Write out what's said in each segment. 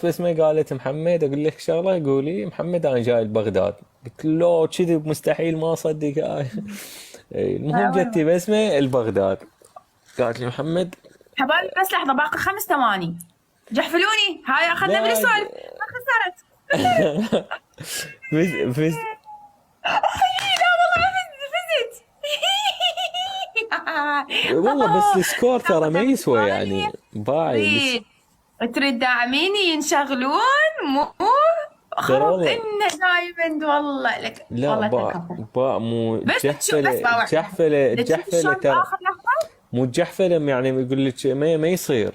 وقت بسمة قالت محمد اقول لك شغله، قولي محمد انا جاي لبغداد. قلت له كذب مستحيل ما اصدق هاي. المهم جتي بسمة لبغداد، قالت لي محمد. حبايبي بس لحظة، باقي 5 ثواني. جحفلوني، هاي اخذنا لا بالسؤال. ما خسرت. فز لا والله فزت. والله بس السكور ترى ما ناخذها يسوى بالثانية. يعني باعي تريد داعميني ينشغلون مو ترى خرب والله. إنه دايموند والله لك لا والله باء تكفى. باء مو بس تشوف بس جحفلة باوعدك. جحفلة تشوف جحفلة شلون ترى. باخر لحظة. مو جحفلة يعني يقول لك ما يصير.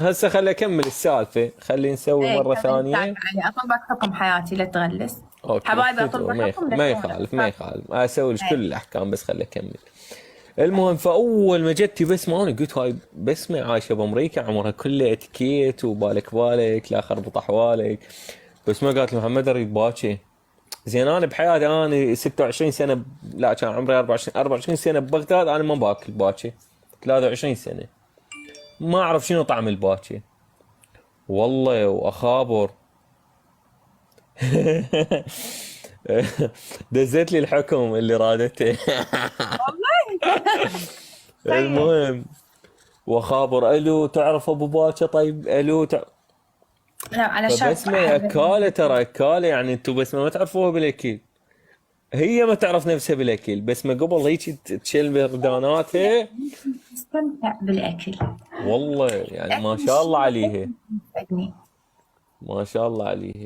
هسه خلي اكمل السالفة، خلي نسوي ايه مرة كمل السالفة ثانية. علي، اطلبك حكم حياتي لا تغلس. اوكي حبايبي شكرا، اطلبك حكم لا ما تغلس. يخالف ما يخالف اسوي لك كل ايه الاحكام، بس خلي اكمل. المهم فاول ما جتي بسمة انا قلت هاي بسمة عايشة بامريكا عمرها كله اتيكيت وبالك بالك لا خربط احوالك. بس ما قالت لي محمد اريد باكي. زين انا بحياتي انا 26 سنه، لا كان عمري 24 سنه ببغداد، انا ما باكل باكي. 23 سنه ما اعرف شنو طعم الباكي والله واخابر. دزت لي الحكم اللي رادته. والله. سيء. المهم واخابر الو تعرف ابو باكر؟ طيب الو لا على شرط فبسمه احب. اكاله، ترى اكاله يعني انتم بسمه ما تعرفوها بالاكيد. هي ما تعرف نفسها بالاكل، بس ما قبل هيك تشيل برداناتها. تستمتع بالاكل. والله يعني ما الاكل شاء الله الشيء عليها. الوحيد اللي يسعدني. ما شاء الله عليها.